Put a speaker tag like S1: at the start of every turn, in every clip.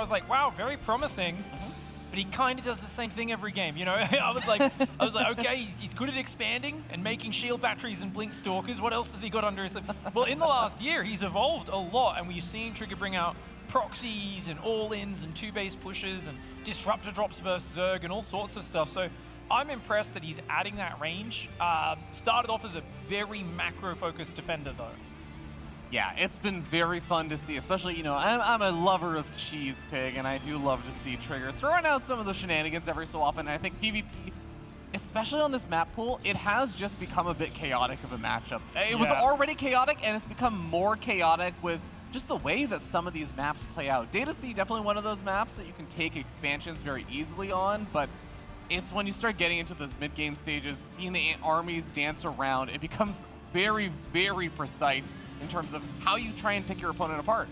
S1: was like, wow, very promising. But he kind of does the same thing every game, you know? I was like, okay, he's good at expanding and making shield batteries and blink stalkers. What else has he got under his sleeve? Well, in the last year, he's evolved a lot, and we're seeing Trigger bring out proxies and all-ins and two-base pushes and disruptor drops versus Zerg and all sorts of stuff. So I'm impressed that he's adding that range. Started off as a very macro-focused defender, though.
S2: Yeah, it's been very fun to see, especially, you know, I'm a lover of Cheese Pig, and I do love to see Trigger throwing out some of the shenanigans every so often. I think PvP, especially on this map pool, it has just become a bit chaotic of a matchup. It was already chaotic, and it's become more chaotic with just the way that some of these maps play out. Data C, definitely one of those maps that you can take expansions very easily on, but it's when you start getting into those mid-game stages, seeing the armies dance around, it becomes very, very precise in terms of how you try and pick your opponent apart.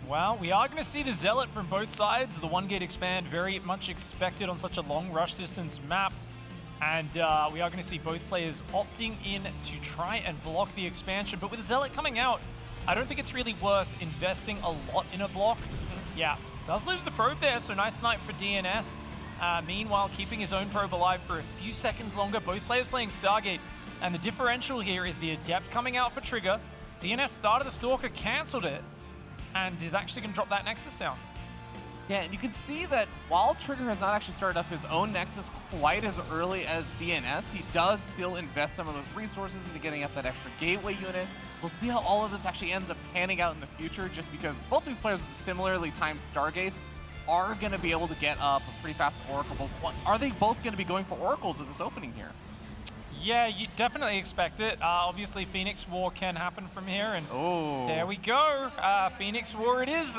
S1: Well, we are going to see the Zealot from both sides. The 1-gate expand, very much expected on such a long rush distance map. And we are going to see both players opting in to try and block the expansion. But with the Zealot coming out, I don't think it's really worth investing a lot in a block. Yeah, does lose the probe there, so nice snipe for DnS. Meanwhile, keeping his own probe alive for a few seconds longer. Both players playing Stargate. And the differential here is the Adept coming out for Trigger. DnS started the Stalker, cancelled it, and is actually going to drop that Nexus down.
S2: Yeah, and you can see that while Trigger has not actually started up his own Nexus quite as early as DnS, he does still invest some of those resources into getting up that extra gateway unit. We'll see how all of this actually ends up panning out in the future, just because both these players with similarly timed Stargates are going to be able to get up a pretty fast Oracle. But are they both going to be going for Oracles at this opening here?
S1: Yeah, you definitely expect it. Obviously, Phoenix War can happen from here, and there we go. Phoenix War it is.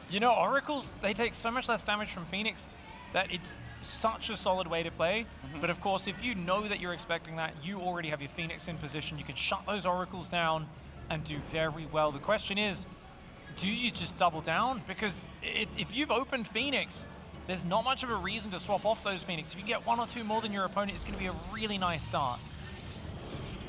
S1: You know, Oracles, they take so much less damage from Phoenix that it's such a solid way to play. But of course, if you know that you're expecting that, you already have your Phoenix in position. You can shut those Oracles down and do very well. The question is, do you just double down? Because if you've opened Phoenix, there's not much of a reason to swap off those Phoenix. If you get one or two more than your opponent, it's going to be a really nice start.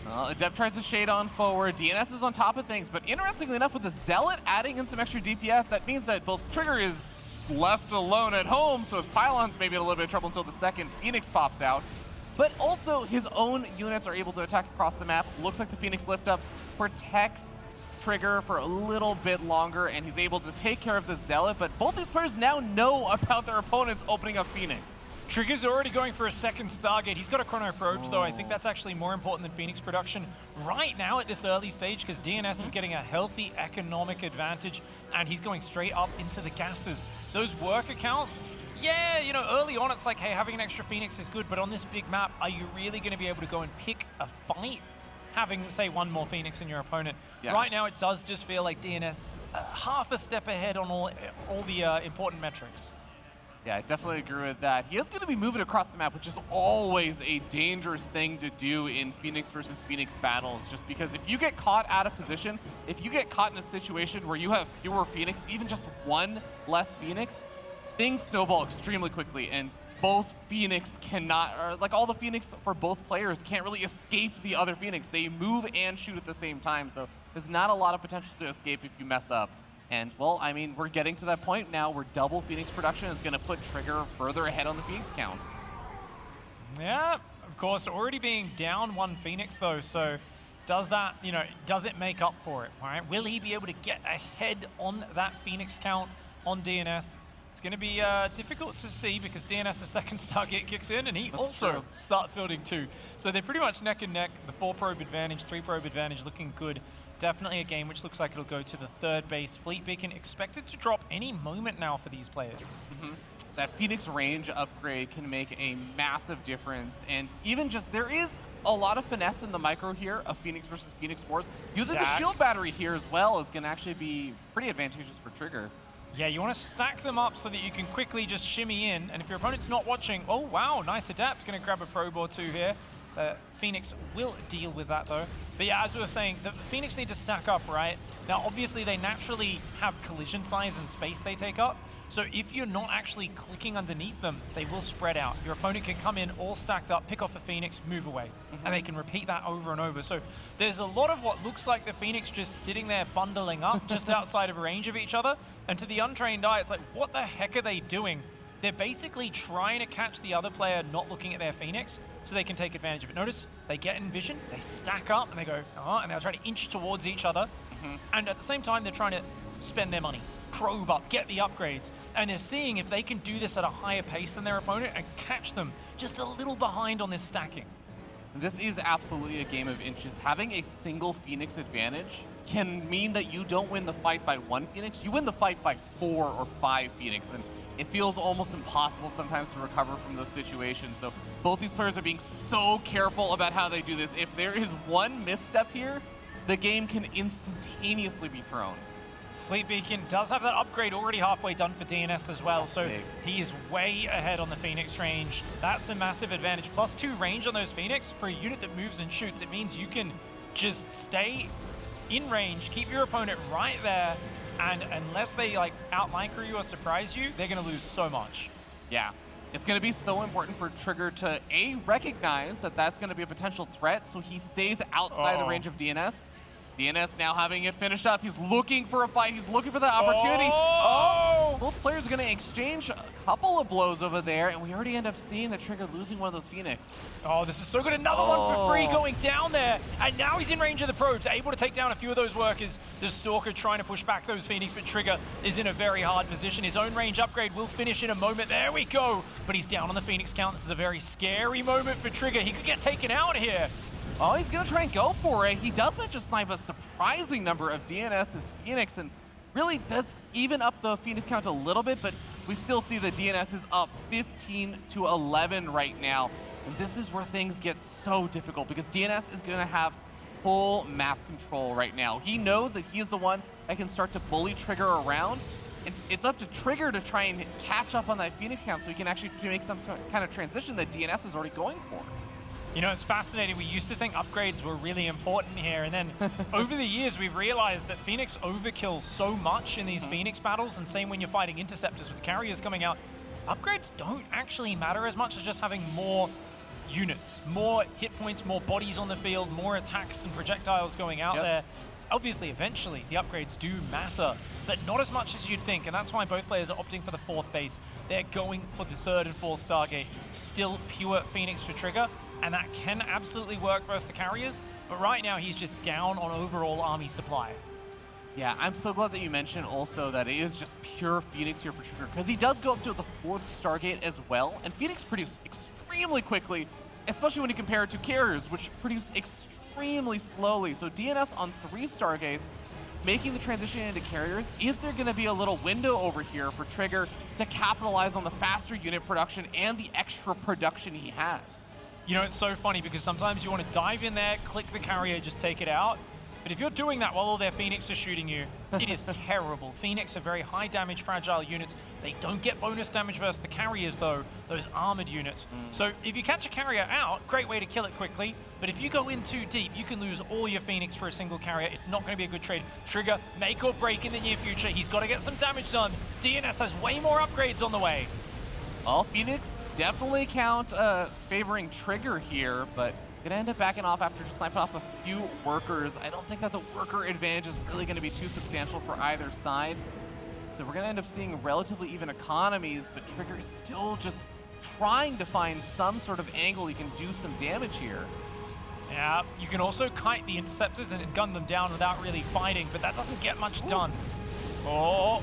S2: Well, Adept tries to shade on forward. DnS is on top of things, but interestingly enough, with the Zealot adding in some extra DPS, that means that both Trigger is left alone at home, so his pylon's maybe in a little bit of trouble until the second Phoenix pops out. But also, his own units are able to attack across the map. Looks like the Phoenix lift up protects Trigger for a little bit longer, and he's able to take care of the Zealot, but both these players now know about their opponents opening up Phoenix.
S1: Trigger's already going for a second Stargate. He's got a Chrono Probes, though. I think that's actually more important than Phoenix production right now at this early stage, because DnS is getting a healthy economic advantage, and he's going straight up into the gases. Those work accounts, yeah, you know, early on it's like, hey, having an extra Phoenix is good, but on this big map, are you really going to be able to go and pick a fight having, say, one more Phoenix in your opponent?
S2: Yeah.
S1: Right now, it does just feel like DnS is half a step ahead on all the important metrics.
S2: Yeah, I definitely agree with that. He is going to be moving across the map, which is always a dangerous thing to do in Phoenix versus Phoenix battles, just because if you get caught out of position, if you get caught in a situation where you have fewer Phoenix, even just one less Phoenix, things snowball extremely quickly, and both Phoenix cannot, or like all the Phoenix for both players can't really escape the other Phoenix. They move and shoot at the same time, so there's not a lot of potential to escape if you mess up. And, well, I mean, we're getting to that point now where double Phoenix production is going to put Trigger further ahead on the Phoenix count.
S1: Yeah, of course, already being down one Phoenix, though, so does that, you know, does it make up for it, all right? Will he be able to get ahead on that Phoenix count on DnS? It's going to be difficult to see because DnS's second Stargate kicks in, and he also starts building two. So they're pretty much neck and neck. The 4-probe advantage, 3-probe advantage looking good. Definitely a game which looks like it'll go to the third base. Fleet Beacon expected to drop any moment now for these players. That
S2: Phoenix range upgrade can make a massive difference, and even just, there is a lot of finesse in the micro here of Phoenix versus Phoenix Wars. Using the shield battery here as well is going to actually be pretty advantageous for Trigger.
S1: Yeah, you want to stack them up so that you can quickly just shimmy in, and if your opponent's not watching, oh wow, nice Adept, going to grab a probe or two here. The Phoenix will deal with that though. But yeah, as we were saying, the Phoenix need to stack up, right? Now, obviously, they naturally have collision size and space they take up. So if you're not actually clicking underneath them, they will spread out. Your opponent can come in all stacked up, pick off a Phoenix, move away. And they can repeat that over and over. So there's a lot of what looks like the Phoenix just sitting there bundling up just outside of range of each other. And to the untrained eye, it's like, what the heck are they doing? They're basically trying to catch the other player not looking at their Phoenix so they can take advantage of it. Notice they get in vision, they stack up, and they go, and they'll try to inch towards each other. And at the same time, they're trying to spend their money, probe up, get the upgrades. And they're seeing if they can do this at a higher pace than their opponent and catch them just a little behind on this stacking.
S2: This is absolutely a game of inches. Having a single Phoenix advantage can mean that you don't win the fight by 1 Phoenix, you win the fight by 4 or 5 Phoenix. And it feels almost impossible sometimes to recover from those situations. So both these players are being so careful about how they do this. If there is one misstep here, the game can instantaneously be thrown.
S1: Fleet Beacon does have that upgrade already halfway done for DnS as well, so
S2: big.
S1: He is way ahead on the Phoenix range. That's a massive advantage. +2 range on those Phoenix for a unit that moves and shoots. It means you can just stay in range, keep your opponent right there, and unless they like outmicro you or surprise you, they're going to lose so much.
S2: Yeah, it's going to be so important for Trigger to A, recognize that that's going to be a potential threat, so he stays outside the range of DnS. DnS now having it finished up. He's looking for a fight. He's looking for the opportunity. Both players are going to exchange a couple of blows over there, and we already end up seeing the Trigger losing one of those Phoenix.
S1: Oh, this is so good. Another one for free going down there. And now he's in range of the probes, able to take down a few of those workers. The Stalker trying to push back those Phoenix, but Trigger is in a very hard position. His own range upgrade will finish in a moment. There we go. But he's down on the Phoenix count. This is a very scary moment for Trigger. He could get taken out here.
S2: Oh, he's going to try and go for it. He does manage to snipe a surprising number of DNS's Phoenix and really does even up the Phoenix count a little bit, but we still see the DnS is up 15-11 right now. And this is where things get so difficult because DnS is going to have full map control right now. He knows that he is the one that can start to bully Trigger around. And it's up to Trigger to try and catch up on that Phoenix count so he can actually make some kind of transition that DnS is already going for.
S1: You know, it's fascinating. We used to think upgrades were really important here, and then over the years, we've realized that Phoenix overkills so much in these Phoenix battles, and same when you're fighting interceptors with carriers coming out. Upgrades don't actually matter as much as just having more units, more hit points, more bodies on the field, more attacks and projectiles going out there. Obviously, eventually, the upgrades do matter, but not as much as you'd think, and that's why both players are opting for the 4th base. They're going for the 3rd and 4th Stargate. Still pure Phoenix for Trigger, and that can absolutely work versus the carriers, but right now he's just down on overall army supply.
S2: Yeah, I'm so glad that you mentioned also that it is just pure Phoenix here for Trigger, because he does go up to the 4th Stargate as well, and Phoenix produce extremely quickly, especially when you compare it to carriers, which produce extremely slowly. So DnS on 3 Stargates, making the transition into carriers, is there going to be a little window over here for Trigger to capitalize on the faster unit production and the extra production he has?
S1: You know, it's so funny because sometimes you want to dive in there, click the carrier, just take it out. But if you're doing that while all their Phoenix are shooting you, it is terrible. Phoenix are very high damage, fragile units. They don't get bonus damage versus the carriers though, those armored units. So if you catch a carrier out, great way to kill it quickly. But if you go in too deep, you can lose all your Phoenix for a single carrier. It's not going to be a good trade. Trigger, make or break in the near future. He's got to get some damage done. DnS has way more upgrades on the way.
S2: Well, Phoenix definitely count favoring Trigger here, but gonna end up backing off after just sniping off a few workers. I don't think that the worker advantage is really gonna be too substantial for either side. So we're gonna end up seeing relatively even economies, but Trigger is still just trying to find some sort of angle he can do some damage here.
S1: Yeah, you can also kite the interceptors and gun them down without really fighting, but that doesn't get much done. Oh.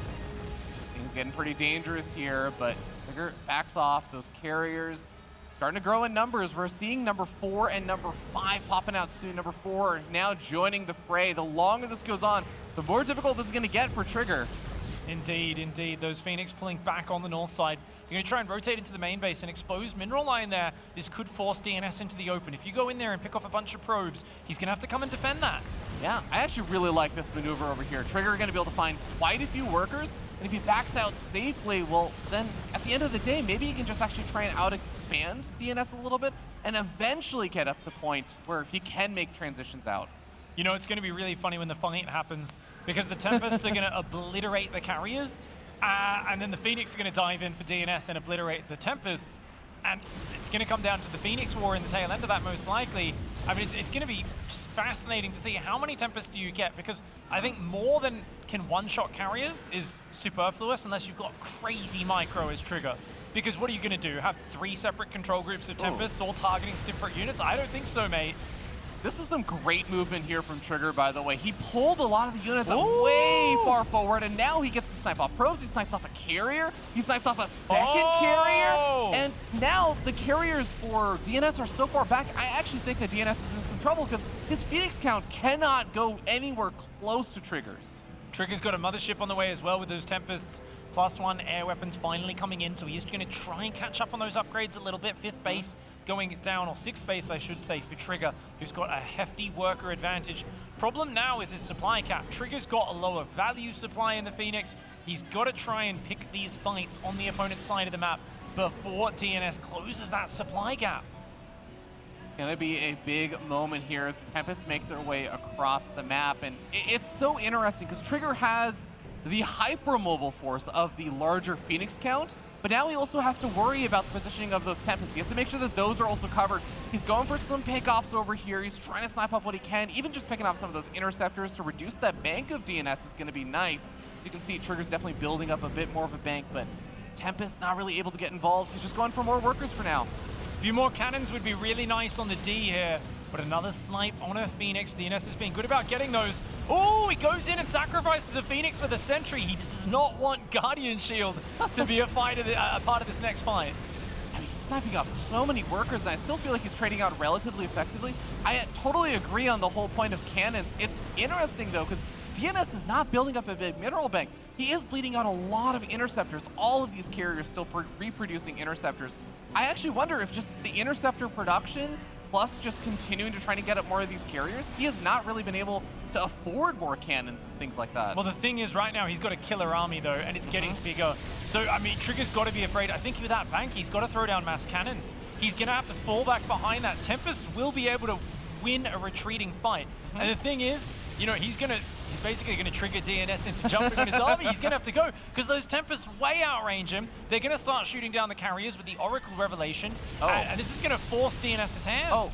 S2: Things getting pretty dangerous here, but Trigger backs off. Those carriers starting to grow in numbers. We're seeing number 4 and number 5 popping out soon. Number 4 now joining the fray. The longer this goes on, the more difficult this is going to get for Trigger.
S1: Indeed, indeed. Those Phoenix pulling back on the north side. You're going to try and rotate into the main base and expose mineral line there. This could force DnS into the open. If you go in there and pick off a bunch of probes, he's going to have to come and defend that.
S2: Yeah, I actually really like this maneuver over here. Trigger going to be able to find quite a few workers, And if he backs out safely, well, then at the end of the day, maybe he can just actually try and out-expand DnS a little bit and eventually get up the point where he can make transitions out.
S1: You know, it's going to be really funny when the fight happens because the Tempests are going to obliterate the carriers, and then the Phoenix are going to dive in for DnS and obliterate the Tempests. And it's going to come down to the Phoenix War in the tail end of that, most likely. I mean, it's going to be just fascinating to see how many Tempests do you get, because I think more than can one-shot carriers is superfluous unless you've got crazy micro as trigger. Because what are you going to do? Have 3 separate control groups of Tempests all targeting separate units? I don't think so, mate.
S2: This is some great movement here from Trigger, by the way. He pulled a lot of the units way far forward, and now he gets to snipe off probes, he snipes off a carrier, he snipes off a second carrier, and now the carriers for DnS are so far back, I actually think that DnS is in some trouble because his Phoenix count cannot go anywhere close to Trigger's.
S1: Trigger's got a mothership on the way as well with those Tempests. +1 air weapons finally coming in, so he's going to try and catch up on those upgrades a little bit. 5th base going down, or 6th base, I should say, for Trigger, who's got a hefty worker advantage. Problem now is his supply cap. Trigger's got a lower value supply in the Phoenix. He's got to try and pick these fights on the opponent's side of the map before DnS closes that supply gap.
S2: It's going to be a big moment here as the Tempests make their way across the map, and it's so interesting because Trigger has the hypermobile force of the larger Phoenix count, but now he also has to worry about the positioning of those Tempests. He has to make sure that those are also covered. He's going for some pickoffs over here. He's trying to snipe off what he can. Even just picking off some of those interceptors to reduce that bank of DnS is going to be nice. You can see Trigger's definitely building up a bit more of a bank, but Tempest not really able to get involved. He's just going for more workers for now.
S1: A few more cannons would be really nice on the D here, but another snipe on a Phoenix. DnS has been good about getting those. Oh, he goes in and sacrifices a Phoenix for the sentry. He does not want Guardian Shield to be a part of this next fight.
S2: I mean, he's sniping off so many workers, and I still feel like he's trading out relatively effectively. I totally agree on the whole point of cannons. It's interesting, though, because DnS is not building up a big mineral bank. He is bleeding out a lot of interceptors. All of these carriers still reproducing interceptors. I actually wonder if just the interceptor production plus just continuing to try to get up more of these carriers, he has not really been able to afford more cannons and things like that.
S1: Well, the thing is, right now, he's got a killer army, though, and it's getting bigger. So, I mean, Trigger's got to be afraid. I think with that bank, he's got to throw down mass cannons. He's going to have to fall back behind that. Tempest will be able to win a retreating fight. And the thing is, you know, he's basically going to trigger DnS into jumping on his army. He's going to have to go because those Tempests way outrange him. They're going to start shooting down the carriers with the Oracle Revelation, and this is going to force DnS's hand.
S2: Oh,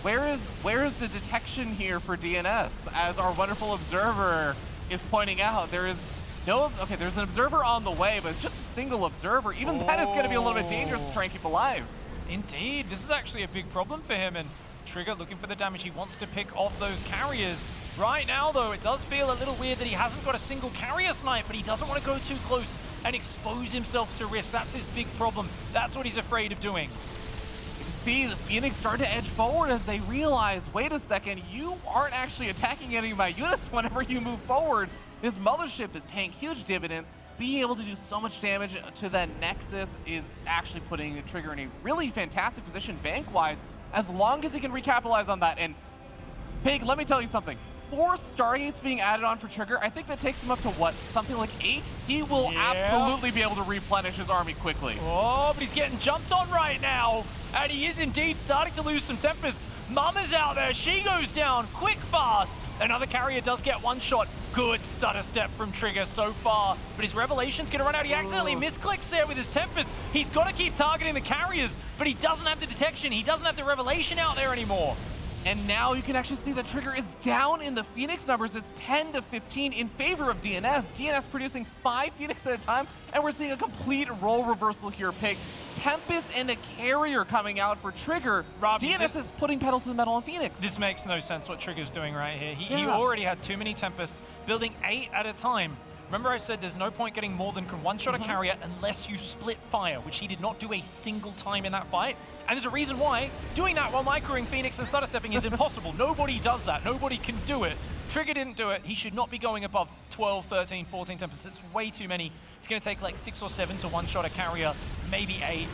S2: where is the detection here for DnS? As our wonderful observer is pointing out, there's an observer on the way, but it's just a single observer. Even that is going to be a little bit dangerous to try and keep alive.
S1: Indeed, this is actually a big problem for him, and Trigger looking for the damage. He wants to pick off those carriers. Right now, though, it does feel a little weird that he hasn't got a single carrier snipe, but he doesn't want to go too close and expose himself to risk. That's his big problem. That's what he's afraid of doing.
S2: You can see the Phoenix start to edge forward as they realize, wait a second, you aren't actually attacking any of my units whenever you move forward. This mothership is paying huge dividends. Being able to do so much damage to that Nexus is actually putting the Trigger in a really fantastic position bank-wise, as long as he can recapitalize on that. And Pig, let me tell you something. 4 Stargates being added on for Trigger, I think that takes him up to what, something like 8? He will absolutely be able to replenish his army quickly.
S1: Oh, but he's getting jumped on right now, and he is indeed starting to lose some Tempests. Mama's out there, she goes down quick, fast. Another carrier does get one shot. Good stutter step from Trigger so far, but his Revelation's gonna run out. He accidentally misclicks there with his Tempest. He's gotta keep targeting the carriers, but he doesn't have the detection. He doesn't have the Revelation out there anymore.
S2: And now you can actually see that Trigger is down in the Phoenix numbers. It's 10-15 in favor of DnS. DnS producing 5 Phoenix at a time, and we're seeing a complete role reversal here, Pig. Tempest and a carrier coming out for Trigger.
S1: Rob,
S2: DnS is putting pedal to the metal on Phoenix.
S1: This makes no sense what Trigger's doing right here. He already had too many Tempests, building 8 at a time. Remember I said there's no point getting more than one-shot a carrier unless you split fire, which he did not do a single time in that fight. And there's a reason why. Doing that while microing Phoenix and stutter stepping is impossible. Nobody does that. Nobody can do it. Trigger didn't do it. He should not be going above 12, 13, 14 Tempest. It's way too many. It's going to take like 6 or 7 to one-shot a carrier, maybe 8.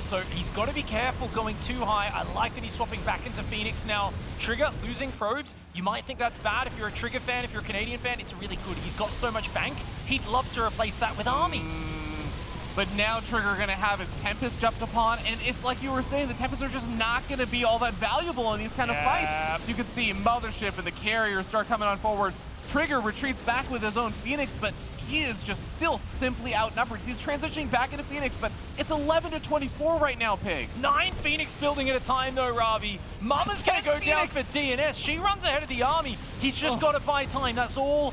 S1: So he's got to be careful going too high. I like that he's swapping back into Phoenix now. Trigger losing probes. You might think that's bad if you're a Trigger fan, if you're a Canadian fan. It's really good. He's got so much bank. He'd love to replace that with Army.
S2: But now Trigger going to have his Tempest jumped upon, and it's like you were saying, the Tempests are just not going to be all that valuable in these kind of fights. You can see Mothership and the carriers start coming on forward. Trigger retreats back with his own Phoenix, but he is just still simply outnumbered. He's transitioning back into Phoenix, but it's 11 to 24 right now, Pig.
S1: 9 Phoenix building at a time though, Ravi. Mama's gonna go down for DnS. She runs ahead of the Army. He's just got to buy time. That's all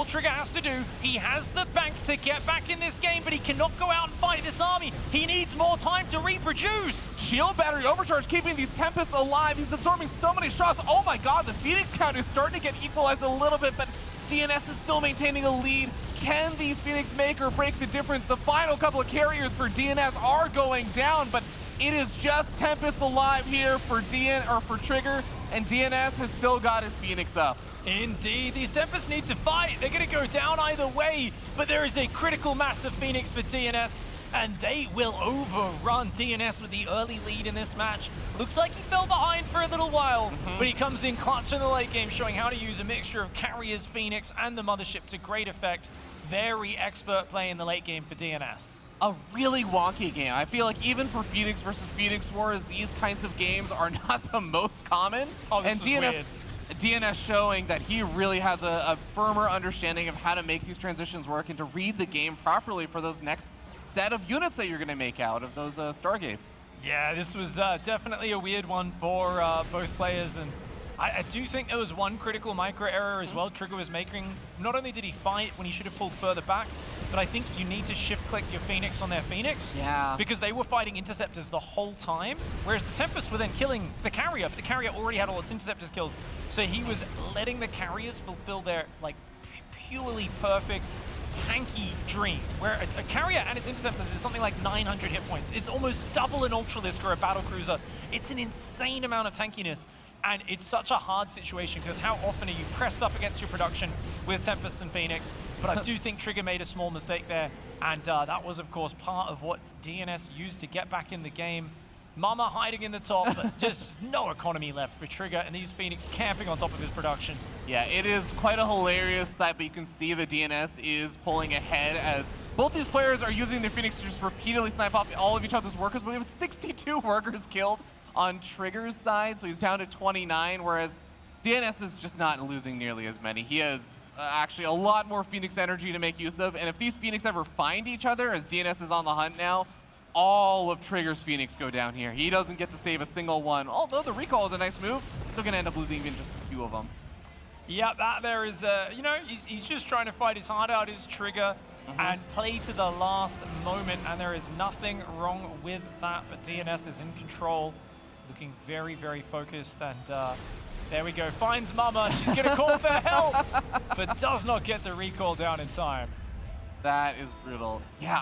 S1: Trigger has to do. He has the bank to get back in this game, but he cannot go out and fight this Army. He needs more time to reproduce.
S2: Shield battery overcharge, keeping these Tempests alive. He's absorbing so many shots. Oh my god, the Phoenix count is starting to get equalized a little bit, but DnS is still maintaining a lead. Can these Phoenix make or break the difference? The final couple of carriers for DnS are going down, but it is just Tempest alive here for Trigger, and DnS has still got his Phoenix up.
S1: Indeed, these Tempests need to fight. They're going to go down either way, but there is a critical mass of Phoenix for DnS, and they will overrun DnS with the early lead in this match. Looks like he fell behind for a little while, but he comes in clutch in the late game, showing how to use a mixture of carriers, Phoenix, and the Mothership to great effect. Very expert play in the late game for DnS.
S2: A really wonky game. I feel like even for Phoenix versus Phoenix Wars, these kinds of games are not the most common.
S1: And
S2: DnS showing that he really has a firmer understanding of how to make these transitions work and to read the game properly for those next set of units that you're going to make out of those Stargates.
S1: Yeah, this was definitely a weird one for both players, and I do think there was one critical micro error as well Trigger was making. Not only did he fight when he should have pulled further back, but I think you need to shift click your Phoenix on their Phoenix.
S2: Yeah.
S1: Because they were fighting interceptors the whole time, whereas the Tempests were then killing the carrier, but the carrier already had all its interceptors killed. So he was letting the carriers fulfill their like purely perfect tanky dream, where a carrier and its interceptors is something like 900 hit points. It's almost double an Ultralisk or a battlecruiser. It's an insane amount of tankiness, and it's such a hard situation because how often are you pressed up against your production with Tempest and Phoenix? But I do think Trigger made a small mistake there, and that was, of course, part of what DnS used to get back in the game. Mama hiding in the top, but just no economy left for Trigger, and these Phoenix camping on top of his production.
S2: Yeah, it is quite a hilarious sight, but you can see the DnS is pulling ahead as both these players are using their Phoenix to just repeatedly snipe off all of each other's workers, but we have 62 workers killed on Trigger's side, so he's down to 29, whereas DnS is just not losing nearly as many. He has actually a lot more Phoenix energy to make use of, and if these Phoenix ever find each other, as DnS is on the hunt now, all of Trigger's Phoenix go down here. He doesn't get to save a single one. Although the recall is a nice move, still gonna end up losing even just a few of them.
S1: Yeah, that there is, you know, he's just trying to fight his heart out, his Trigger, and play to the last moment, and there is nothing wrong with that, but DnS is in control, looking very, very focused, and there we go, finds Mama, she's gonna call for help, but does not get the recall down in time.
S2: That is brutal. Yeah,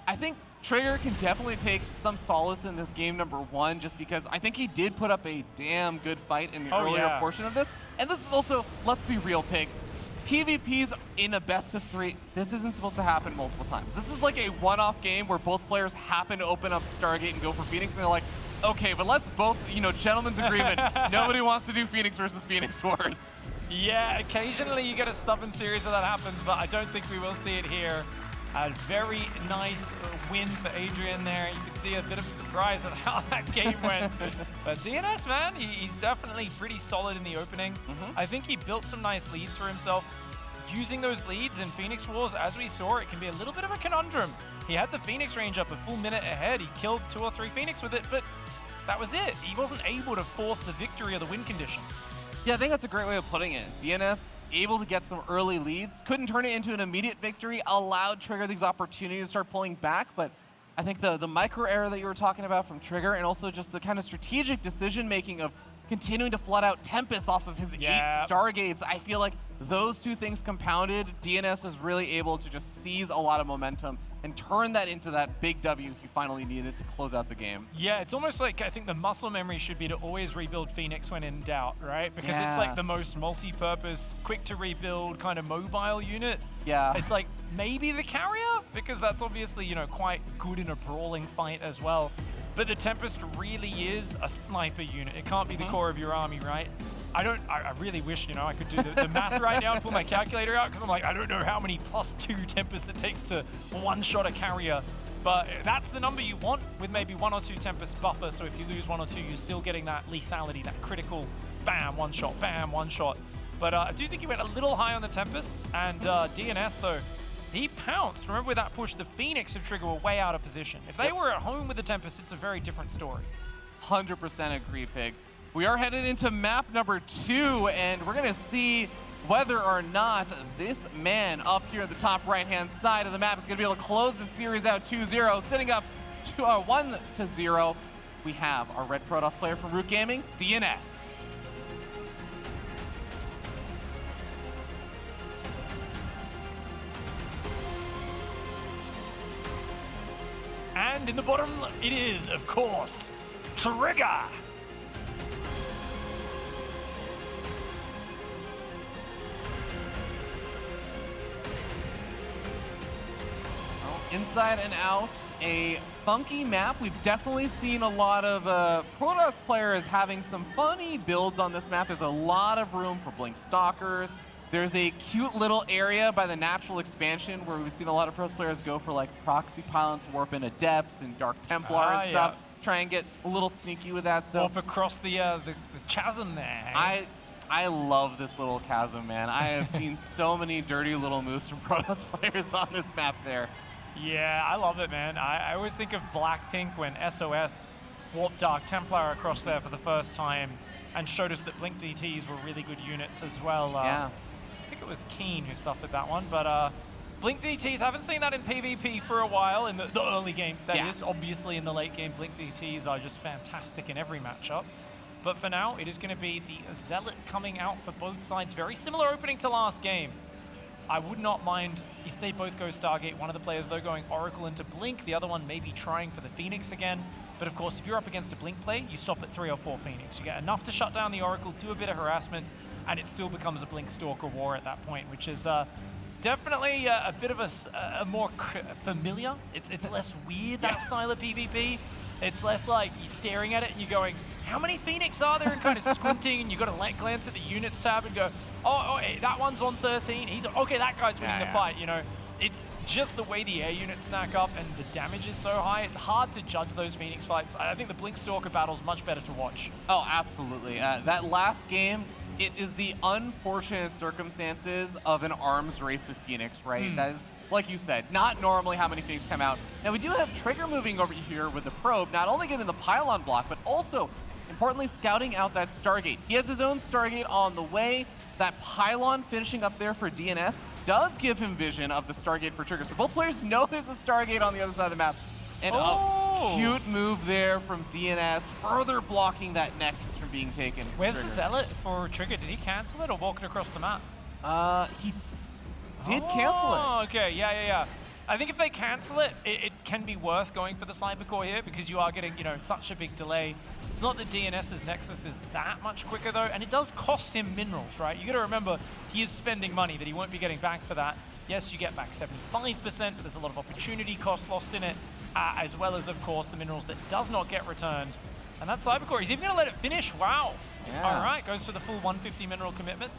S2: I think Trigger can definitely take some solace in this game number 1, just because I think he did put up a damn good fight in the earlier portion of this. And this is also, let's be real, Pig, PvPs in a best of 3, this isn't supposed to happen multiple times. This is like a one-off game where both players happen to open up Stargate and go for Phoenix, and they're like, okay, but let's both, you know, gentleman's agreement. Nobody wants to do Phoenix versus Phoenix Wars.
S1: Yeah, occasionally you get a stubborn series where that happens, but I don't think we will see it here. A very nice win for Adrian there. You can see a bit of surprise at how that game went. But DnS, man, he's definitely pretty solid in the opening. I think he built some nice leads for himself. Using those leads in Phoenix Wars, as we saw, it can be a little bit of a conundrum. He had the Phoenix range up a full minute ahead. He killed 2 or 3 Phoenix with it, but that was it. He wasn't able to force the victory or the win condition.
S2: Yeah, I think that's a great way of putting it. DnS able to get some early leads, couldn't turn it into an immediate victory, allowed Trigger these opportunities to start pulling back, but I think the micro error that you were talking about from Trigger, and also just the kind of strategic decision making of continuing to flood out Tempest off of his 8 Stargates. I feel like those two things compounded, DnS was really able to just seize a lot of momentum and turn that into that big W he finally needed to close out the game.
S1: Yeah, it's almost like I think the muscle memory should be to always rebuild Phoenix when in doubt, right? Because it's like the most multi-purpose, quick to rebuild kind of mobile unit.
S2: Yeah.
S1: It's like maybe the carrier, because that's obviously, you know, quite good in a brawling fight as well. But the Tempest really is a sniper unit. It can't be the core of your army, right? I really wish, you know, I could do the math right now and pull my calculator out, because I'm like, I don't know how many +2 Tempests it takes to one-shot a carrier. But that's the number you want with maybe 1 or 2 Tempest buffer. So if you lose 1 or 2, you're still getting that lethality, that critical bam, one shot. But I do think he went a little high on the Tempests, and DnS though, he pounced. Remember with that push, the Phoenix of Trigger were way out of position. If they were at home with the Tempest, it's a very different story.
S2: 100% agree, Pig. We are headed into map number 2, and we're gonna see whether or not this man up here at the top right-hand side of the map is gonna be able to close the series out 2-0, sitting up 1-0. We have our Red Protoss player from Root Gaming, DnS.
S1: And in the bottom, it is, of course, Trigger.
S2: Inside and out, a funky map. We've definitely seen a lot of Protoss players having some funny builds on this map. There's a lot of room for Blink Stalkers. There's a cute little area by the natural expansion where we've seen a lot of Protoss players go for like Proxy Pilots, Warp in Adepts, and Dark Templar and stuff. Try and get a little sneaky with that. So
S1: warp across the chasm there.
S2: I love this little chasm, man. I have seen so many dirty little moves from Protoss players on this map there.
S1: Yeah, I love it, man. I always think of Blackpink when SOS warped Dark Templar across there for the first time and showed us that Blink DTs were really good units as well. I think it was Keen who suffered that one, but Blink DTs, haven't seen that in PvP for a while, in the early game, that is. Obviously in the late game, Blink DTs are just fantastic in every matchup. But for now, it is going to be the Zealot coming out for both sides. Very similar opening to last game. I would not mind if they both go Stargate. One of the players, though, going Oracle into Blink. The other one maybe trying for the Phoenix again. But of course, if you're up against a Blink play, you stop at 3 or 4 Phoenix. You get enough to shut down the Oracle, do a bit of harassment, and it still becomes a Blink Stalker war at that point, which is definitely a bit of a more familiar. It's less weird, that style of PvP. It's less like you're staring at it and you're going, how many Phoenix are there? And kind of squinting, and you've got to glance at the units tab and go, oh, that one's on 13. He's okay, that guy's winning the fight, you know. It's just the way the air units stack up and the damage is so high, it's hard to judge those Phoenix fights. I think the Blink Stalker battle's much better to watch.
S2: Oh, absolutely. That last game, it is the unfortunate circumstances of an arms race with Phoenix, right? That is, like you said, not normally how many Phoenix come out. Now, we do have Trigger moving over here with the probe, not only getting the pylon block, but also, importantly, scouting out that Stargate. He has his own Stargate on the way. That pylon finishing up there for DnS does give him vision of the Stargate for Trigger. So both players know there's a Stargate on the other side of the map. And a cute move there from DnS, further blocking that Nexus from being taken.
S1: Where's the Zealot for Trigger? Did he cancel it or walk it across the map?
S2: He did cancel it.
S1: Oh, okay, yeah. I think if they cancel it, it can be worth going for the Sniper Core here because you are getting, you know, such a big delay. It's not that DnS's Nexus is that much quicker though, and it does cost him minerals, right? You gotta remember, he is spending money that he won't be getting back for that. Yes, you get back 75%, but there's a lot of opportunity cost lost in it, as well as, of course, the minerals that does not get returned. And that Cyber Core, he's even gonna let it finish, wow. Yeah. All right, goes for the full 150 mineral commitment.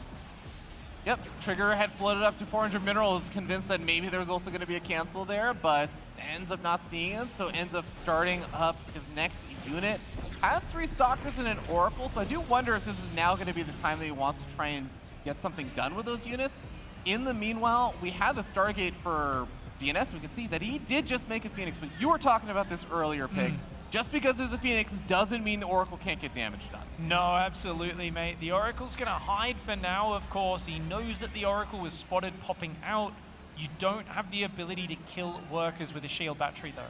S2: Yep, Trigger had floated up to 400 minerals, convinced that maybe there was also going to be a cancel there, but ends up not seeing it, so ends up starting up his next unit. Has 3 Stalkers and an Oracle, so I do wonder if this is now going to be the time that he wants to try and get something done with those units. In the meanwhile, we have the Stargate for DnS. We can see that he did just make a Phoenix, but you were talking about this earlier, Pig. Just because there's a Phoenix doesn't mean the Oracle can't get damage done.
S1: No, absolutely, mate. The Oracle's going to hide for now, of course. He knows that the Oracle was spotted popping out. You don't have the ability to kill workers with a shield battery, though.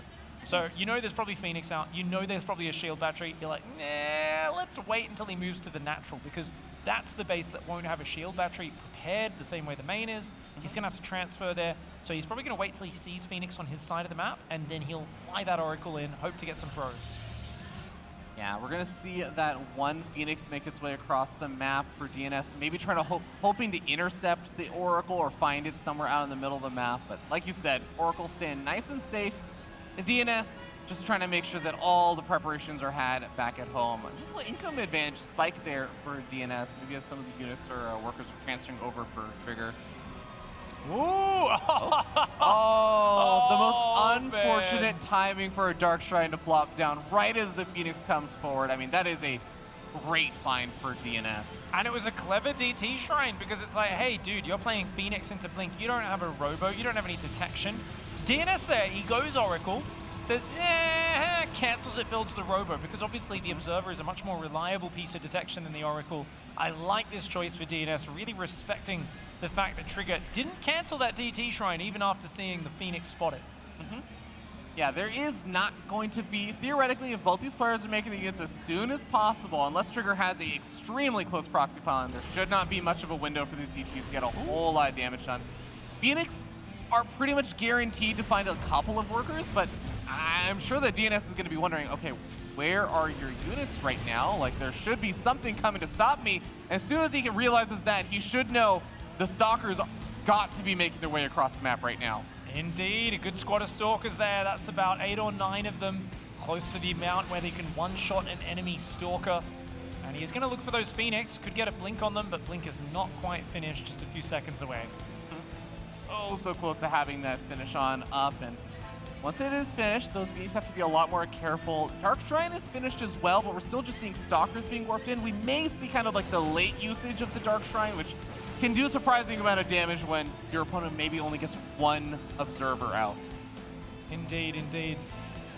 S1: So you know there's probably Phoenix out, you know there's probably a shield battery, you're like, nah, let's wait until he moves to the natural, because that's the base that won't have a shield battery prepared the same way the main is. He's going to have to transfer there, so he's probably going to wait till he sees Phoenix on his side of the map, and then he'll fly that Oracle in, hope to get some probes.
S2: Yeah, we're going to see that one Phoenix make its way across the map for DnS, maybe trying to hoping to intercept the Oracle or find it somewhere out in the middle of the map. But like you said, Oracle staying nice and safe, and DnS just trying to make sure that all the preparations are had back at home. This little income advantage spike there for DnS, maybe as some of the units or workers are transferring over for Trigger.
S1: Ooh!
S2: Oh, the most unfortunate
S1: man.
S2: timing for a Dark Shrine to plop down right as the Phoenix comes forward. I mean, that is a great find for DnS.
S1: And it was a clever DT Shrine, because it's like, hey, dude, you're playing Phoenix into Blink. You don't have a Robo. You don't have any detection. DnS there, he goes Oracle, says, yeah, cancels it, builds the Robo, because obviously the Observer is a much more reliable piece of detection than the Oracle. I like this choice for DnS, really respecting the fact that Trigger didn't cancel that DT Shrine even after seeing the Phoenix spot it.
S2: Yeah, there is not going to be, theoretically, if both these players are making the units as soon as possible, unless Trigger has a extremely close proxy pylon, there should not be much of a window for these DTs to get a whole lot of damage done. Phoenix are pretty much guaranteed to find a couple of workers, but I'm sure that DnS is going to be wondering, okay, where are your units right now? Like, there should be something coming to stop me. As soon as he realizes that, he should know the Stalkers got to be making their way across the map right now.
S1: Indeed, a good squad of Stalkers there. That's about 8 or 9 of them, close to the amount where they can one-shot an enemy Stalker. And he's going to look for those Phoenix. Could get a Blink on them, but Blink is not quite finished, just a few seconds away.
S2: So close to having that finish on up, and once it is finished, those Phoenix have to be a lot more careful. Dark Shrine is finished as well, but we're still just seeing Stalkers being warped in. We may see kind of like the late usage of the Dark Shrine, which can do a surprising amount of damage when your opponent maybe only gets one Observer out.
S1: Indeed, indeed.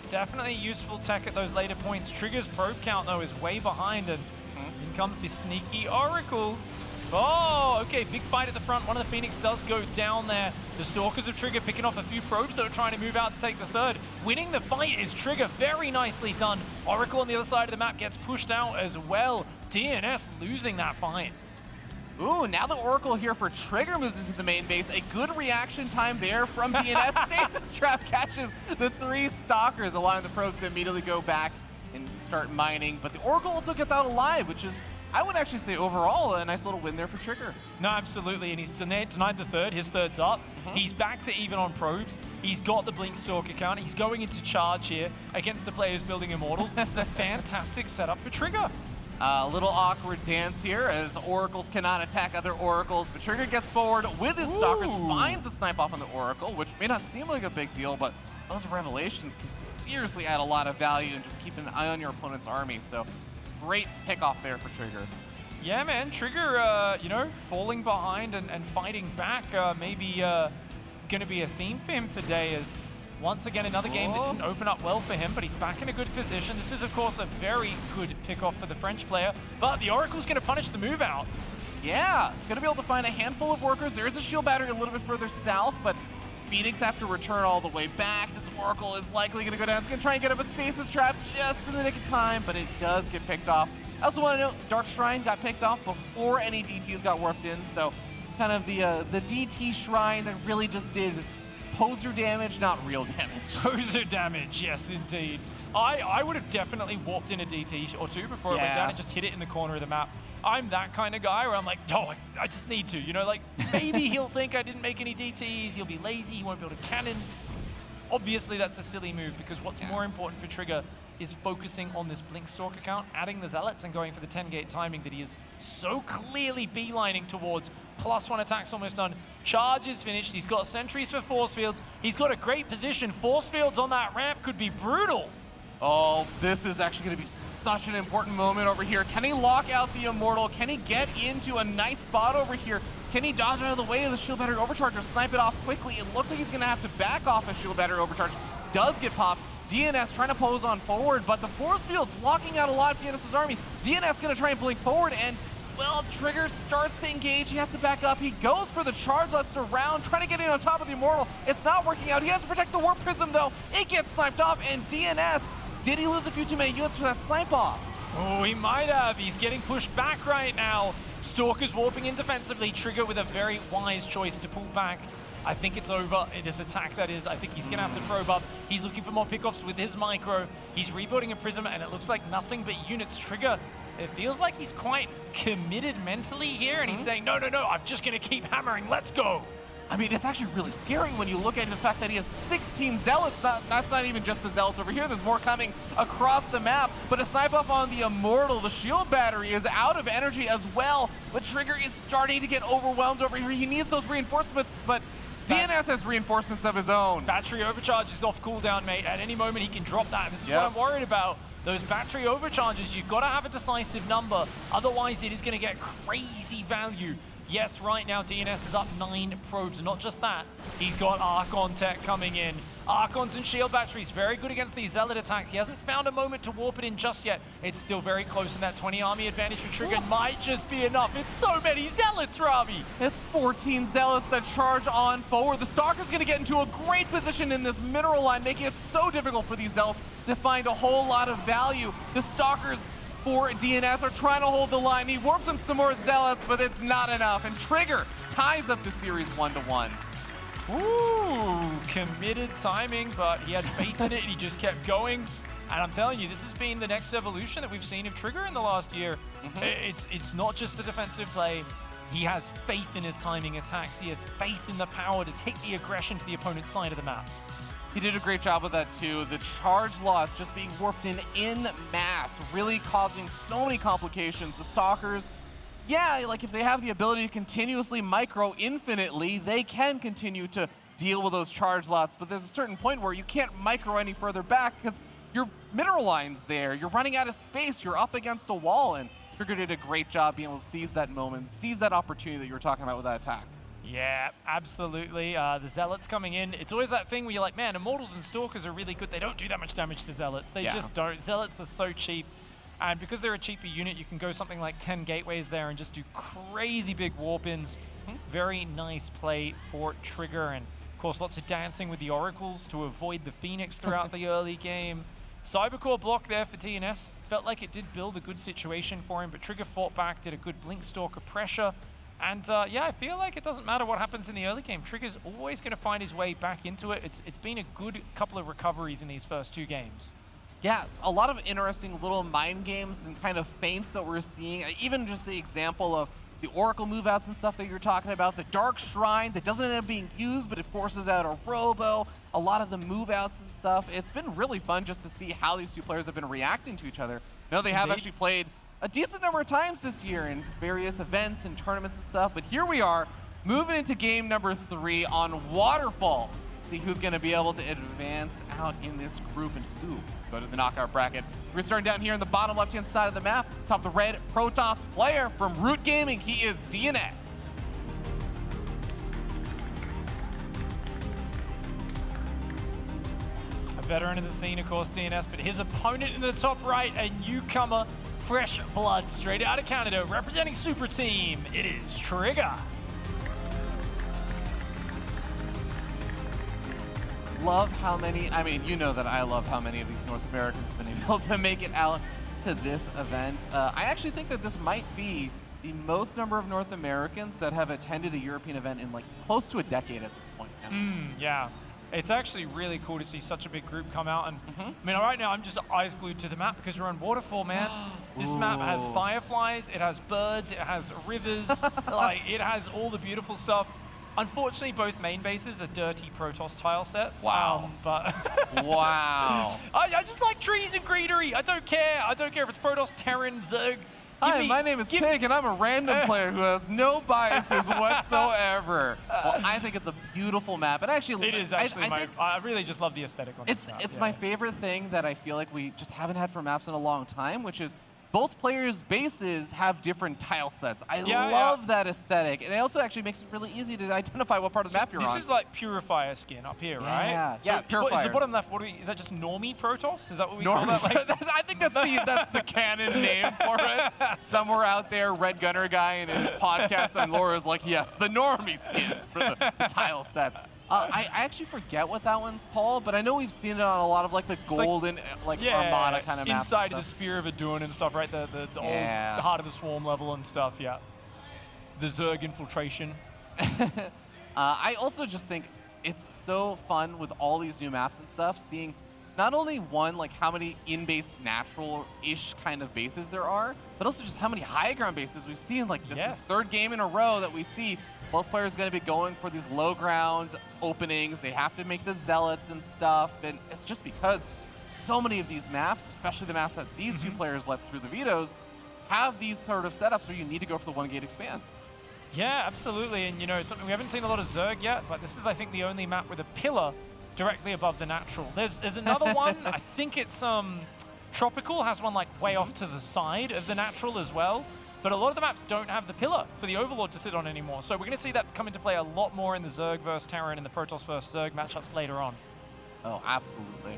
S1: Definitely useful tech at those later points. Trigger's probe count, though, is way behind, and in comes the sneaky Oracle. Oh, okay, big fight at the front. One of the Phoenix does go down there. The Stalkers of Trigger picking off a few probes that are trying to move out to take the third. Winning the fight is Trigger. Very nicely done. Oracle on the other side of the map gets pushed out as well. DnS losing that fight.
S2: Ooh, now the Oracle here for Trigger moves into the main base. A good reaction time there from DnS. Stasis Trap catches the 3 Stalkers, allowing the probes to immediately go back and start mining. But the Oracle also gets out alive, which is, I would actually say, overall, a nice little win there for Trigger.
S1: No, absolutely, and he's denied the third. His third's up. He's back to even on probes. He's got the Blink Stalker count. He's going into charge here against the players building Immortals. This is a fantastic setup for Trigger.
S2: A little awkward dance here as Oracles cannot attack other Oracles, but Trigger gets forward with his Stalkers, finds a snipe off on the Oracle, which may not seem like a big deal, but those Revelations can seriously add a lot of value and just keep an eye on your opponent's army. So great pick off there for Trigger.
S1: Yeah, man, Trigger, you know, falling behind and fighting back, maybe going to be a theme for him today, as once again another game that didn't open up well for him, but he's back in a good position. This is, of course, a very good pick-off for the French player, but the Oracle's going to punish the move out.
S2: Yeah, going to be able to find a handful of workers. There is a shield battery a little bit further south, but Phoenix have to return all the way back. This Oracle is likely going to go down. It's going to try and get up a Stasis Trap just in the nick of time, but it does get picked off. I also want to note, Dark Shrine got picked off before any DTs got warped in, so kind of the DT Shrine that really just did poser damage, not real damage.
S1: Poser damage, yes, indeed. I would have definitely warped in a DT or two before it went down and just hit it in the corner of the map. I'm that kind of guy where I'm like, oh, I just need to, you know, like maybe he'll think I didn't make any DTs, he'll be lazy, he won't build a cannon. Obviously that's a silly move, because what's more important for Trigger is focusing on this Blink Stalker count, adding the Zealots and going for the 10-gate timing that he is so clearly beelining towards. +1 attacks almost done. Charge is finished. He's got sentries for force fields. He's got a great position. Force fields on that ramp could be brutal.
S2: Oh, this is actually going to be such an important moment over here. Can he lock out the Immortal? Can he get into a nice spot over here? Can he dodge out of the way of the shield battery overcharge or snipe it off quickly? It looks like he's going to have to back off a shield battery overcharge. Does get popped. DnS trying to pose on forward, but the force field's locking out a lot of DnS's army. DnS going to try and blink forward, and well, Trigger starts to engage. He has to back up. He goes for the charge last round, trying to get in on top of the Immortal. It's not working out. He has to protect the Warp Prism, though. It gets sniped off, and DnS, did he lose a few too many units for that snipe off?
S1: Oh, he might have. He's getting pushed back right now. Stalker's warping in defensively. Trigger with a very wise choice to pull back. I think it's over. This attack, that is. I think he's going to have to probe up. He's looking for more pickoffs with his micro. He's rebuilding a Prism, and it looks like nothing but units. Trigger, it feels like he's quite committed mentally here, and he's saying, no, I'm just going to keep hammering. Let's go.
S2: I mean, it's actually really scary when you look at the fact that he has 16 Zealots. That's not even just the Zealots over here. There's more coming across the map. But a snipe off on the Immortal, the shield battery is out of energy as well. But Trigger is starting to get overwhelmed over here. He needs those reinforcements, but DnS has reinforcements of his own.
S1: Battery overcharge is off cooldown, mate. At any moment, he can drop that. And this is what I'm worried about. Those battery overcharges, you've got to have a decisive number. Otherwise, it is going to get crazy value. Yes, right now, DnS is up 9 probes. Not just that, he's got Archon tech coming in. Archons and shield batteries, very good against these Zealot attacks. He hasn't found a moment to warp it in just yet. It's still very close, and that 20 army advantage for Trigger might just be enough. It's so many Zealots, Robbie.
S2: It's 14 Zealots that charge on forward. The Stalker's going to get into a great position in this mineral line, making it so difficult for these Zealots to find a whole lot of value. The Stalkers for DnS are trying to hold the line. He warps him some more Zealots, but it's not enough. And Trigger ties up the series 1-1.
S1: Ooh, committed timing, but he had faith in it and he just kept going. And I'm telling you, this has been the next evolution that we've seen of Trigger in the last year. It's not just the defensive play. He has faith in his timing attacks. He has faith in the power to take the aggression to the opponent's side of the map.
S2: He did a great job with that too. The charge loss just being warped in mass, really causing so many complications. The Stalkers, yeah, like if they have the ability to continuously micro infinitely, they can continue to deal with those charge lots, but there's a certain point where you can't micro any further back because your mineral line's there. You're running out of space. You're up against a wall, and Trigger did a great job being able to seize that moment, seize that opportunity that you were talking about with that attack.
S1: Yeah, absolutely. The Zealots coming in. It's always that thing where you're like, man, Immortals and Stalkers are really good. They don't do that much damage to Zealots. They just don't. Zealots are so cheap. And because they're a cheaper unit, you can go something like 10 gateways there and just do crazy big warp-ins. Very nice play for Trigger. And, of course, lots of dancing with the Oracles to avoid the Phoenix throughout the early game. Cybercore block there for DnS. Felt like it did build a good situation for him, but Trigger fought back, did a good Blink Stalker pressure. And yeah, I feel like it doesn't matter what happens in the early game. Trigger's always going to find his way back into it. It's been a good couple of recoveries in these first 2 games.
S2: Yeah, it's a lot of interesting little mind games and kind of feints that we're seeing. Even just the example of the Oracle move outs and stuff that you're talking about. The Dark Shrine that doesn't end up being used, but it forces out a Robo. A lot of the move outs and stuff. It's been really fun just to see how these two players have been reacting to each other. No, they have actually played a decent number of times this year in various events and tournaments and stuff, but here we are moving into game number 3 on Waterfall. See who's going to be able to advance out in this group and who go to the knockout bracket. We're starting down here in the bottom left-hand side of the map. Top of the red Protoss player from Root Gaming. He is DnS.
S1: A veteran of the scene, of course, DnS, but his opponent in the top right, a newcomer, fresh blood straight out of Canada, representing Super Team. It is Trigger.
S2: Love how many, I mean, you know that I love how many of these North Americans have been able to make it out to this event. I actually think that this might be the most number of North Americans that have attended a European event in like close to a decade at this point now.
S1: Yeah. It's actually really cool to see such a big group come out. And I mean, right now I'm just eyes glued to the map because we're on Waterfall, man. This map has fireflies, it has birds, it has rivers, like it has all the beautiful stuff. Unfortunately, both main bases are dirty Protoss tile sets.
S2: Wow.
S1: But
S2: Wow.
S1: I just like trees and greenery. I don't care. I don't care if it's Protoss, Terran, Zerg.
S2: Hi, my name is Pig, and I'm a random player who has no biases whatsoever. Well, I think it's a beautiful map. And actually,
S1: it is actually I really just love the aesthetic on this map.
S2: It's my favorite thing that I feel like we just haven't had for maps in a long time, which is both players' bases have different tile sets. I
S1: Yeah,
S2: love that aesthetic. And it also actually makes it really easy to identify what part of the map you're on.
S1: This is like Purifier skin up here, right?
S2: Yeah,
S1: So
S2: yeah,
S1: is
S2: Purifiers.
S1: the bottom left, is that just Normie Protoss? Is that what we call that? Like,
S2: I think that's the canon name for it. Somewhere out there, Red Gunner guy in his podcast on Laura is like, yes, the normie skins for the tile sets. I actually forget what that one's called, but I know we've seen it on a lot of like the golden, Armada kind of maps.
S1: Inside of the Spear of Adun and stuff, right? The old Heart of the Swarm level and stuff, yeah. The Zerg infiltration.
S2: I also just think it's so fun with all these new maps and stuff, seeing not only one, like how many in-base natural-ish kind of bases there are, but also just how many high ground bases we've seen. Like this is third game in a row that we see both players going to be going for these low ground openings. They have to make the zealots and stuff, and it's just because so many of these maps, especially the maps that these two players let through the vetoes, have these sort of setups where you need to go for the one-gate expand.
S1: Yeah, absolutely. And, you know, something we haven't seen a lot of Zerg yet, but this is, I think, the only map with a pillar directly above the natural. There's another one. I think it's Tropical has one like way off to the side of the natural as well. But a lot of the maps don't have the pillar for the Overlord to sit on anymore. So we're going to see that come into play a lot more in the Zerg versus Terran and the Protoss versus Zerg matchups later on.
S2: Oh, absolutely.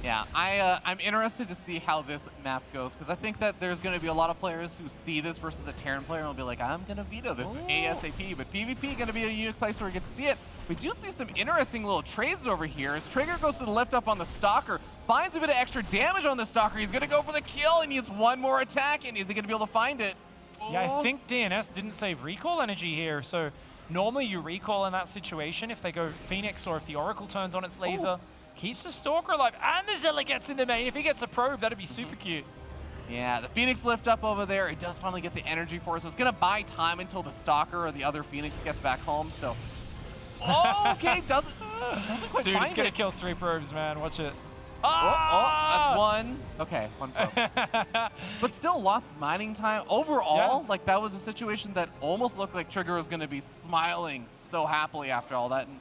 S2: Yeah, I'm interested to see how this map goes, because I think that there's going to be a lot of players who see this versus a Terran player and will be like, I'm going to veto this ASAP. But PvP going to be a unique place where we get to see it. We do see some interesting little trades over here as Trigger goes to the lift up on the Stalker, finds a bit of extra damage on the Stalker. He's going to go for the kill. He needs one more attack, and is he going to be able to find it?
S1: Yeah, I think DnS didn't save recall energy here. So normally you recall in that situation if they go Phoenix or if the Oracle turns on its laser. Keeps the Stalker alive, and the Zealot gets in the main. If he gets a probe, that'd be super cute.
S2: Yeah, the Phoenix lift up over there. It does finally get the energy for it, so it's going to buy time until the Stalker or the other Phoenix gets back home, so... okay, doesn't quite find it.
S1: Dude, it's going to kill 3 probes, man. Watch it.
S2: That's one. Okay, one probe. But still lost mining time. Overall, like that was a situation that almost looked like Trigger was going to be smiling so happily after all that, and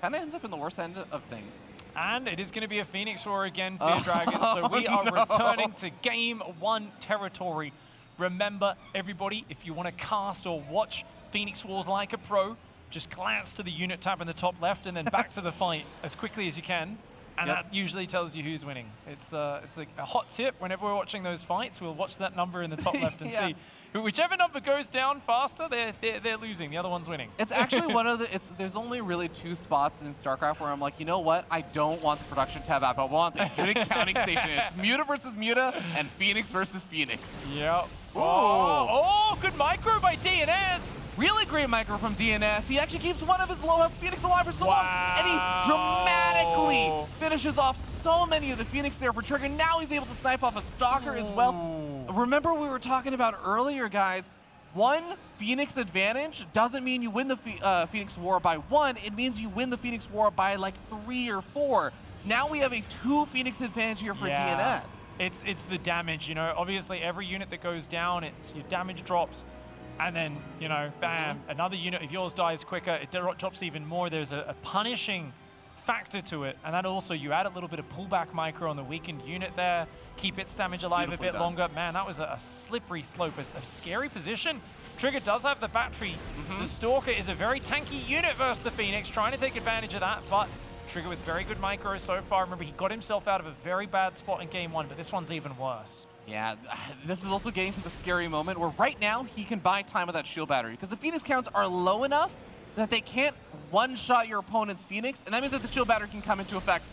S2: kind of ends up in the worst end of things.
S1: And it is going to be a Phoenix War again, Fear Dragon. So we are returning to Game 1 territory. Remember, everybody, if you want to cast or watch Phoenix Wars like a pro, just glance to the unit tab in the top left and then back to the fight as quickly as you can. And that usually tells you who's winning. It's like a hot tip. Whenever we're watching those fights, we'll watch that number in the top left and see whichever number goes down faster, they're losing. The other one's winning.
S2: It's actually one of the. There's only really 2 spots in StarCraft where I'm like, you know what? I don't want the production tab app. I want the unit counting station. It's Muta versus Muta and Phoenix versus Phoenix.
S1: Yep. Oh, good micro by DnS.
S2: Really great micro from DnS. He actually keeps one of his low health Phoenix alive for so long, and he dramatically finishes off so many of the Phoenix there for Trigger. Now he's able to snipe off a Stalker as well. Remember we were talking about earlier, guys, one Phoenix advantage doesn't mean you win the Phoenix War by 1. It means you win the Phoenix War by like 3 or 4. Now we have a 2 Phoenix advantage here for DnS.
S1: It's the damage, you know. Obviously, every unit that goes down, your damage drops. And then, you know, bam, another unit. If yours dies quicker, it drops even more. There's a punishing factor to it. And that also, you add a little bit of pullback micro on the weakened unit there, keep its damage alive a bit longer. Man, that was a slippery slope, a scary position. Trigger does have the battery. The Stalker is a very tanky unit versus the Phoenix, trying to take advantage of that, but Trigger with very good micro so far. Remember, he got himself out of a very bad spot in game 1, but this one's even worse.
S2: Yeah, this is also getting to the scary moment where right now he can buy time with that shield battery because the Phoenix counts are low enough that they can't one-shot your opponent's Phoenix, and that means that the shield battery can come into effect.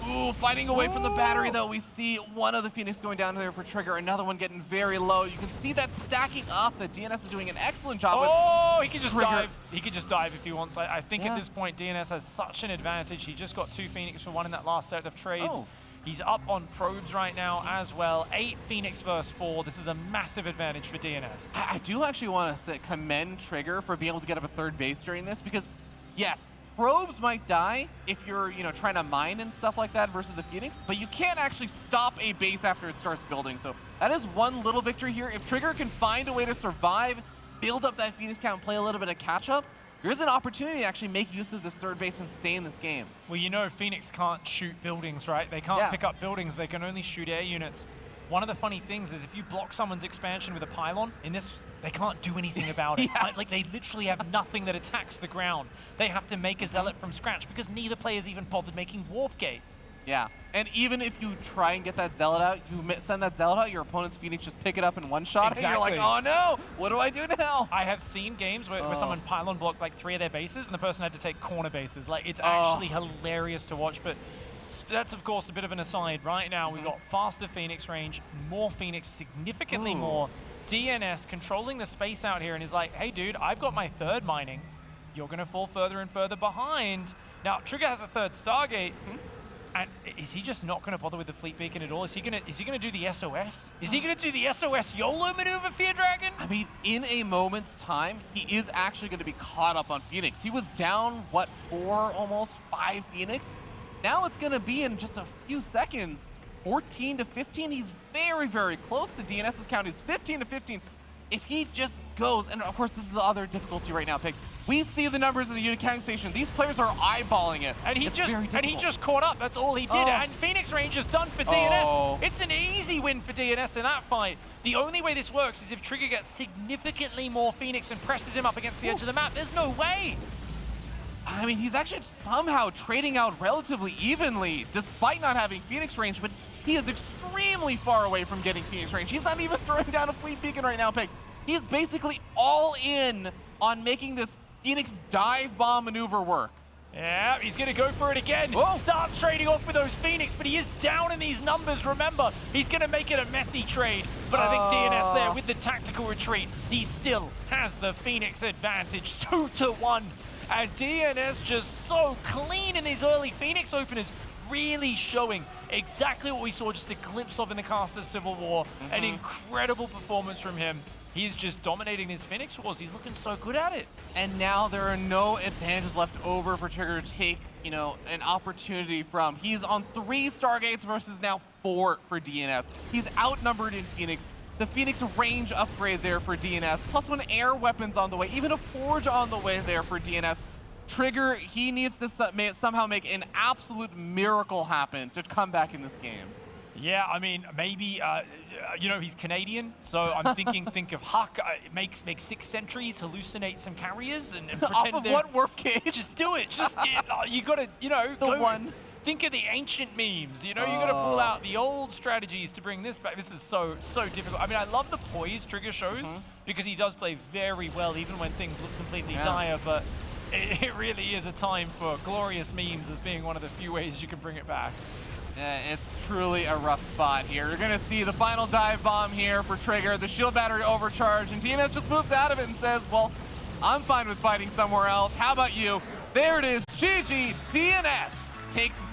S2: Ooh, fighting away from the battery though. We see one of the Phoenix going down there for Trigger, another one getting very low. You can see that stacking up that DnS is doing an excellent job with.
S1: Oh, he can just dive. He can just dive if he wants. I think at this point DnS has such an advantage. He just got 2 Phoenix for 1 in that last set of trades. He's up on probes right now as well. 8 Phoenix versus 4. This is a massive advantage for DnS.
S2: I do actually want to commend Trigger for being able to get up a 3rd base during this because, yes, probes might die if you're, trying to mine and stuff like that versus the Phoenix, but you can't actually stop a base after it starts building. So that is one little victory here. If Trigger can find a way to survive, build up that Phoenix count, and play a little bit of catch-up, there's an opportunity to actually make use of this 3rd base and stay in this game.
S1: Well, Phoenix can't shoot buildings, right? They can't pick up buildings. They can only shoot air units. one of the funny things is if you block someone's expansion with a pylon, in this, they can't do anything about it.
S2: Yeah.
S1: Like, they literally have nothing that attacks the ground. They have to make a Zealot from scratch because neither player's even bothered making Warp Gate.
S2: Yeah, and even if you try and get that Zealot out, you send that Zealot out, your opponent's Phoenix just pick it up in one shot,
S1: Exactly.
S2: and you're like, oh no, what do I do now?
S1: I have seen games where someone pylon blocked like 3 of their bases and the person had to take corner bases. Like, it's actually hilarious to watch, but that's of course a bit of an aside. Right now, we've got faster Phoenix range, more Phoenix, significantly more. DnS controlling the space out here and is like, hey dude, I've got my 3rd mining. You're gonna fall further and further behind. Now, Trigger has a 3rd Stargate. And is he just not going to bother with the fleet beacon at all? Is he going to do the SOS? Is he going to do the SOS YOLO maneuver, Fear Dragon?
S2: I mean, in a moment's time, he is actually going to be caught up on Phoenix. He was down, what, 4, almost 5 Phoenix? Now it's going to be in just a few seconds, 14 to 15. He's very, very close to DNS's count. It's 15 to 15. If he just goes, and of course this is the other difficulty right now, Pig. We see the numbers of the unit counting station. These players are eyeballing it.
S1: And he just caught up. That's all he did. And Phoenix range is done for DnS. It's an easy win for DnS in that fight. The only way this works is if Trigger gets significantly more Phoenix and presses him up against the edge of the map. There's no way.
S2: I mean, he's actually somehow trading out relatively evenly, despite not having Phoenix range, but he is extremely far away from getting Phoenix range. He's not even throwing down a fleet beacon right now, Pig. He's basically all in on making this Phoenix dive bomb maneuver work.
S1: Yeah, he's going to go for it again. Starts trading off with those Phoenix, but he is down in these numbers, remember. He's going to make it a messy trade, but I think DnS there with the tactical retreat, he still has the Phoenix advantage, 2-1. And DnS just so clean in these early Phoenix openers, really showing exactly what we saw just a glimpse of in the Caster's Civil War. An incredible performance from him. He's just dominating these Phoenix Wars. He's looking so good at it.
S2: And now there are no advantages left over for Trigger to take, you know, an opportunity from. He's on 3 Stargates versus now 4 for DnS. He's outnumbered in Phoenix. The Phoenix range upgrade there for DnS, plus 1 air weapons on the way, even a Forge on the way there for DnS. Trigger, he needs to somehow make an absolute miracle happen to come back in this game.
S1: Yeah, I mean, maybe, you know, he's Canadian, so I'm thinking, think of Huck, make 6 sentries, hallucinate some carriers, and pretend
S2: off of what warp cage?
S1: Just do it. Just you got to, you know, think of the ancient memes. You know, you got to pull out the old strategies to bring this back. This is so difficult. I mean, I love the poise Trigger shows because he does play very well, even when things look completely dire. But it really is a time for glorious memes as being one of the few ways you can bring it back.
S2: It's truly a rough spot here. You're going to see the final dive bomb here for Trigger, the shield battery overcharge, and DnS just moves out of it and says, well, I'm fine with fighting somewhere else. How about you? There it is. GG. DnS takes the